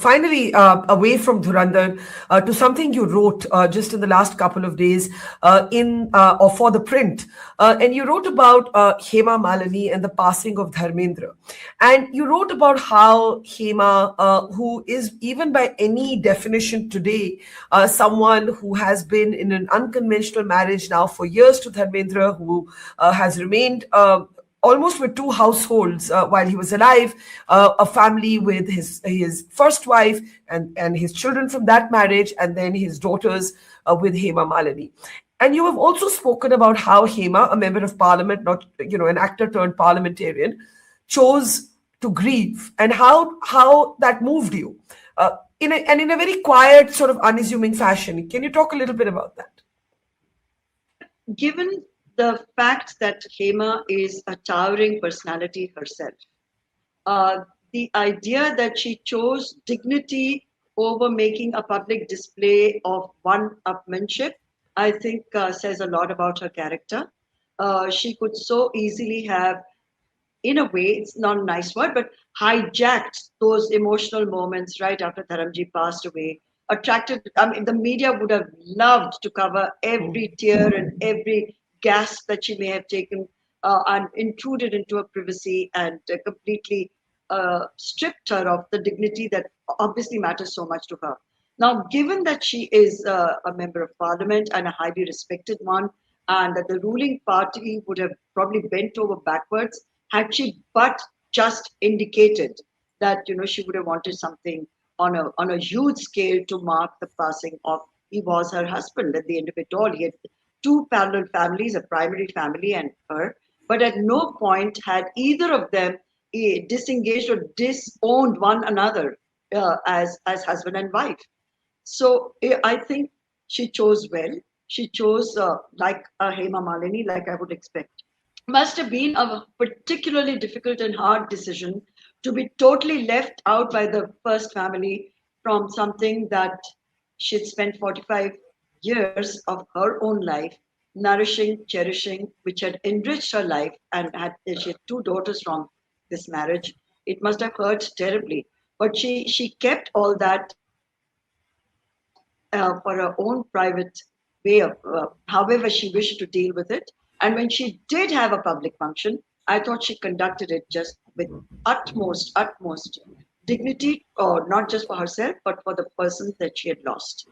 finally, away from Dhurandhar to something you wrote just in the last couple of days in or for the print, and you wrote about Hema Malini and the passing of Dharmendra, and you wrote about how Hema, who is even by any definition today, someone who has been in an unconventional marriage now for years to Dharmendra, who has remained. Almost with two households while he was alive, a family with his first wife and his children from that marriage, and then his daughters with Hema Malini. And you have also spoken about how Hema, a member of parliament, not an actor turned parliamentarian, chose to grieve, and how that moved you in a very quiet, sort of unassuming fashion. Can you talk a little bit about that? Given the fact that Hema is a towering personality herself, the idea that she chose dignity over making a public display of one-upmanship, I think says a lot about her character. She could so easily have, in a way, it's not a nice word, but hijacked those emotional moments right after Dharamji passed away. I mean, the media would have loved to cover every tear and every gasp that she may have taken and intruded into her privacy and completely stripped her of the dignity that obviously matters so much to her. Now, given that she is a member of parliament and a highly respected one, and that the ruling party would have probably bent over backwards had she but just indicated that she would have wanted something on a huge scale to mark the passing of, he was her husband at the end of it all. He had two parallel families, a primary family and her, but at no point had either of them disengaged or disowned one another as husband and wife. So I think she chose well. She chose like a Hema Malini, like I would expect. Must have been a particularly difficult and hard decision to be totally left out by the first family from something that she'd spent 45 years of her own life nourishing, cherishing, which had enriched her life, and she had two daughters from this marriage. It must have hurt terribly. But she kept all that for her own private way of however she wished to deal with it. And when she did have a public function, I thought she conducted it just with utmost dignity, or not just for herself, but for the person that she had lost.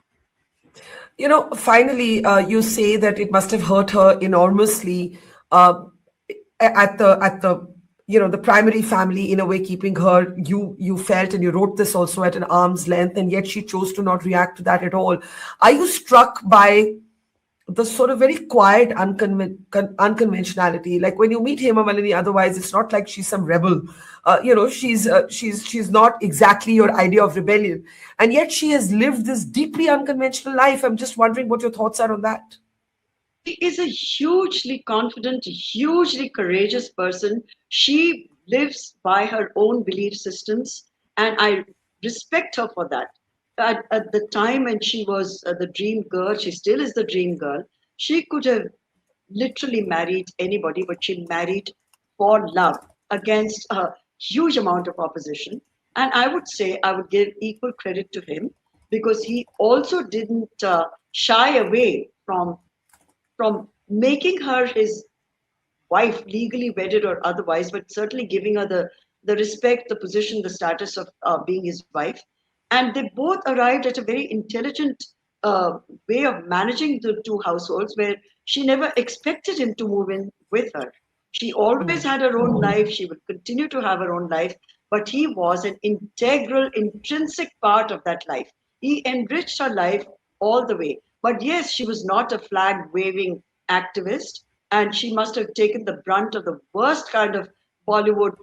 Finally, you say that it must have hurt her enormously at the primary family, in a way, keeping her, you felt, and you wrote this also, at an arm's length, and yet she chose to not react to that at all. Are you struck by the sort of very quiet unconventionality? Like when you meet Hema Malini, otherwise it's not like she's some rebel. She's not exactly your idea of rebellion, and yet she has lived this deeply unconventional life. I'm just wondering what your thoughts are on that. She is a hugely confident, hugely courageous person. She lives by her own belief systems, and I respect her for that. At the time when she was the dream girl, she still is the dream girl. She could have literally married anybody, but she married for love against a huge amount of opposition. And I would say I would give equal credit to him, because he also didn't shy away from making her his wife, legally wedded or otherwise, but certainly giving her the respect, the position, the status of being his wife. And they both arrived at a very intelligent way of managing the two households, where she never expected him to move in with her. She always had her own life. She would continue to have her own life, but he was an integral, intrinsic part of that life. He enriched her life all the way. But yes, she was not a flag waving activist, and she must have taken the brunt of the worst kind of Bollywood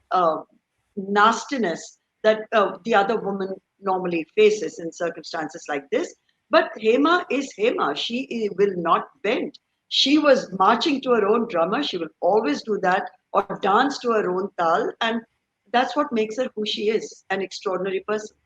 nastiness that the other woman normally faces in circumstances like this. But Hema is Hema. She will not bend. She was marching to her own drummer. She will always do that, or dance to her own tal. And that's what makes her who she is, an extraordinary person.